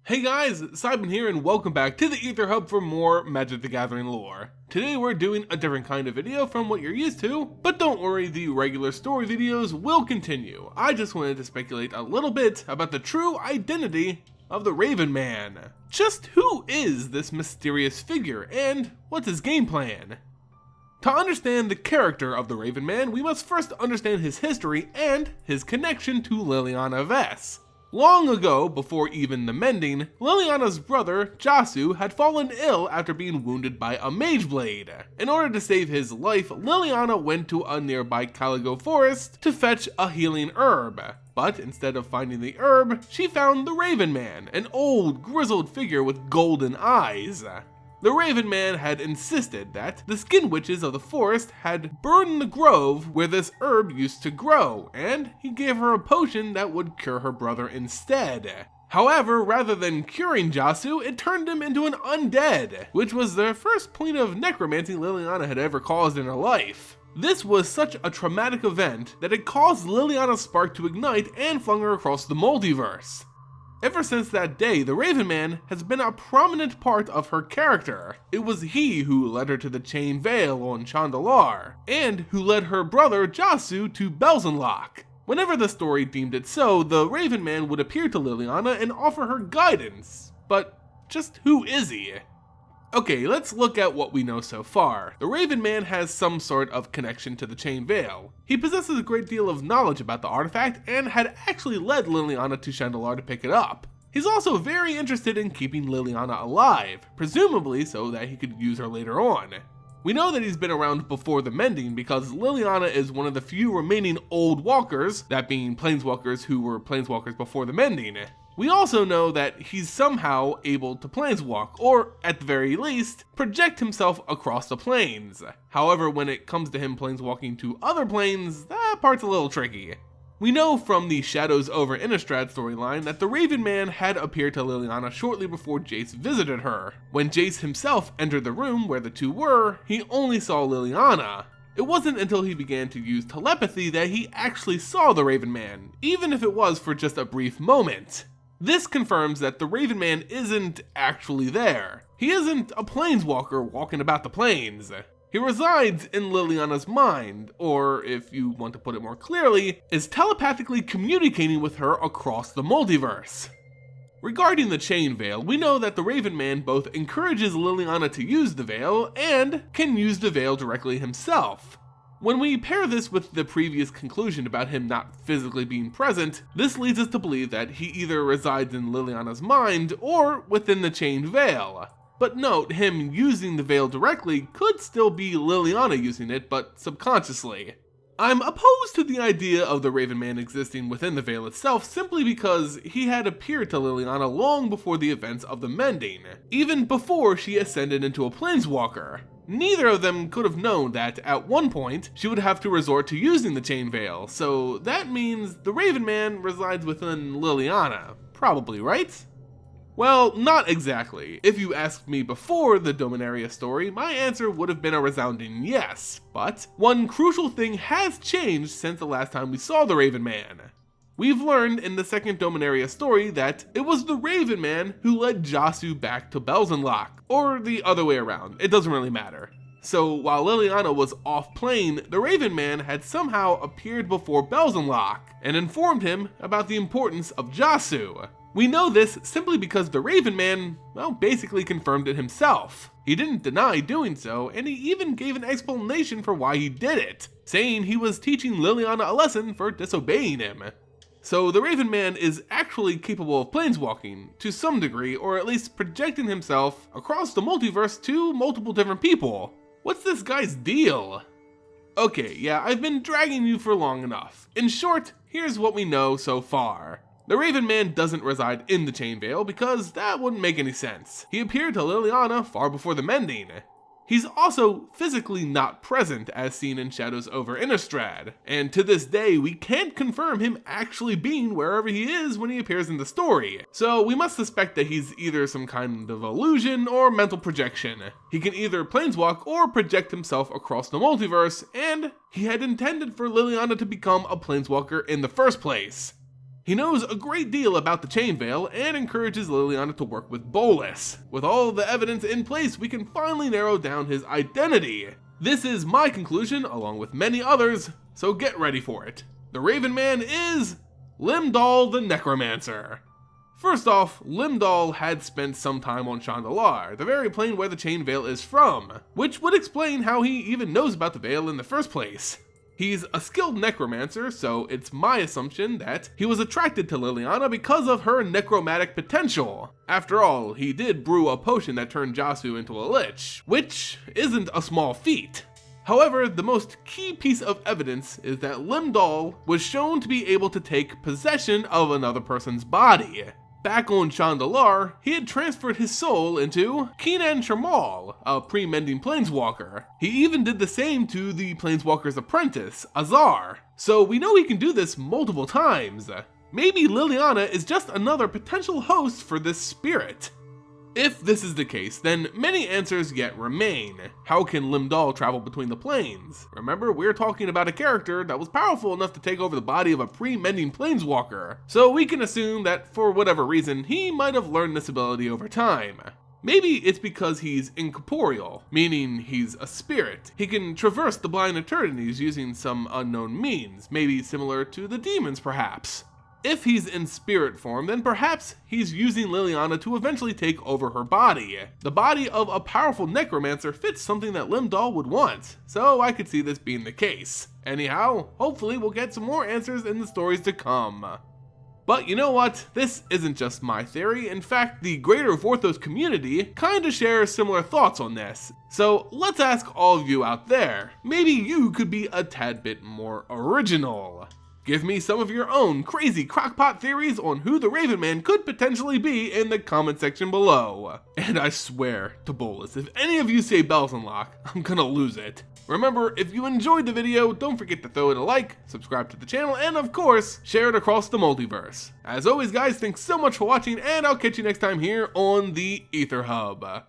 Hey guys, Simon here and welcome back to the Aether Hub for more Magic the Gathering lore. Today we're doing a different kind of video from what you're used to, but don't worry, the regular story videos will continue. I just wanted to speculate a little bit about the true identity of the Raven Man. Just who is this mysterious figure and what's his game plan? To understand the character of the Raven Man, we must first understand his history and his connection to Liliana Vess. Long ago, before even the Mending, Liliana's brother, Jasu, had fallen ill after being wounded by a mage blade. In order to save his life, Liliana went to a nearby Caligo forest to fetch a healing herb. But instead of finding the herb, she found the Raven Man, an old, grizzled figure with golden eyes. The Raven Man had insisted that the skin witches of the forest had burned the grove where this herb used to grow, and he gave her a potion that would cure her brother instead. However, rather than curing Jasu, it turned him into an undead, which was the first point of necromancy Liliana had ever caused in her life. This was such a traumatic event that it caused Liliana's spark to ignite and flung her across the multiverse. Ever since that day, the Raven Man has been a prominent part of her character. It was he who led her to the chain Vail on Chandalar, and who led her brother Jasu to Belzenlok. Whenever the story deemed it so, the Raven Man would appear to Liliana and offer her guidance. But just who is he? Okay, let's look at what we know so far. The Raven Man has some sort of connection to the Chain Vail. He possesses a great deal of knowledge about the artifact and had actually led Liliana to Chandalar to pick it up. He's also very interested in keeping Liliana alive, presumably so that he could use her later on. We know that he's been around before the Mending because Liliana is one of the few remaining old walkers, that being planeswalkers who were planeswalkers before the Mending. We also know that he's somehow able to planeswalk, or at the very least, project himself across the planes. However, when it comes to him planeswalking to other planes, that part's a little tricky. We know from the Shadows over Innistrad storyline that the Raven Man had appeared to Liliana shortly before Jace visited her. When Jace himself entered the room where the two were, he only saw Liliana. It wasn't until he began to use telepathy that he actually saw the Raven Man, even if it was for just a brief moment. This confirms that the Raven Man isn't actually there. He isn't a planeswalker walking about the plains. He resides in Liliana's mind, or if you want to put it more clearly, is telepathically communicating with her across the multiverse. Regarding the Chain Veil, we know that the Raven Man both encourages Liliana to use the Veil and can use the Veil directly himself. When we pair this with the previous conclusion about him not physically being present, this leads us to believe that he either resides in Liliana's mind or within the Chain Veil. But note, him using the Veil directly could still be Liliana using it, but subconsciously. I'm opposed to the idea of the Raven Man existing within the Veil itself simply because he had appeared to Liliana long before the events of the Mending, even before she ascended into a planeswalker. Neither of them could have known that, at one point, she would have to resort to using the Chain Veil, so that means the Raven Man resides within Liliana. Probably, right? Well, not exactly. If you asked me before the Dominaria story, my answer would have been a resounding yes, but one crucial thing has changed since the last time we saw the Raven Man. We've learned in the second Dominaria story that it was the Raven Man who led Jasu back to Belzenlok, or the other way around, it doesn't really matter. So while Liliana was off-plane, the Raven Man had somehow appeared before Belzenlok and informed him about the importance of Jasu. We know this simply because the Raven Man, well, basically confirmed it himself. He didn't deny doing so, and he even gave an explanation for why he did it, saying he was teaching Liliana a lesson for disobeying him. So the Raven Man is actually capable of planeswalking, to some degree, or at least projecting himself across the multiverse to multiple different people. What's this guy's deal? Okay, yeah, I've been dragging you for long enough. In short, here's what we know so far. The Raven Man doesn't reside in the Chain Veil because that wouldn't make any sense. He appeared to Liliana far before the Mending. He's also physically not present as seen in Shadows over Innistrad, and to this day we can't confirm him actually being wherever he is when he appears in the story, so we must suspect that he's either some kind of illusion or mental projection. He can either planeswalk or project himself across the multiverse, and he had intended for Liliana to become a planeswalker in the first place. He knows a great deal about the Chain Veil and encourages Liliana to work with Bolas. With all the evidence in place, we can finally narrow down his identity. This is my conclusion, along with many others, so get ready for it. The Raven Man is Limdol the Necromancer. First off, Limdol had spent some time on Chandalar, the very plane where the Chain Veil is from, which would explain how he even knows about the Veil in the first place. He's a skilled necromancer, so it's my assumption that he was attracted to Liliana because of her necromantic potential. After all, he did brew a potion that turned Jasu into a lich, which isn't a small feat. However, the most key piece of evidence is that Limdol was shown to be able to take possession of another person's body. Back on Chandalar, he had transferred his soul into Keenan Sharmal, a pre-mending planeswalker. He even did the same to the planeswalker's apprentice, Azar. So we know he can do this multiple times. Maybe Liliana is just another potential host for this spirit. If this is the case, then many answers yet remain. How can Limdol travel between the planes? Remember, we're talking about a character that was powerful enough to take over the body of a pre-mending planeswalker, so we can assume that for whatever reason, he might have learned this ability over time. Maybe it's because he's incorporeal, meaning he's a spirit. He can traverse the blind eternities using some unknown means, maybe similar to the demons perhaps. If he's in spirit form, then perhaps he's using Liliana to eventually take over her body. The body of a powerful necromancer fits something that Limdol would want, so I could see this being the case. Anyhow, hopefully we'll get some more answers in the stories to come. But you know what? This isn't just my theory. In fact, the greater Vorthos community kinda shares similar thoughts on this. So let's ask all of you out there. Maybe you could be a tad bit more original. Give me some of your own crazy crockpot theories on who the Raven Man could potentially be in the comment section below. And I swear to Bolas, if any of you say Belzenlok, I'm gonna lose it. Remember, if you enjoyed the video, don't forget to throw it a like, subscribe to the channel, and of course, share it across the multiverse. As always guys, thanks so much for watching, and I'll catch you next time here on the Aether Hub.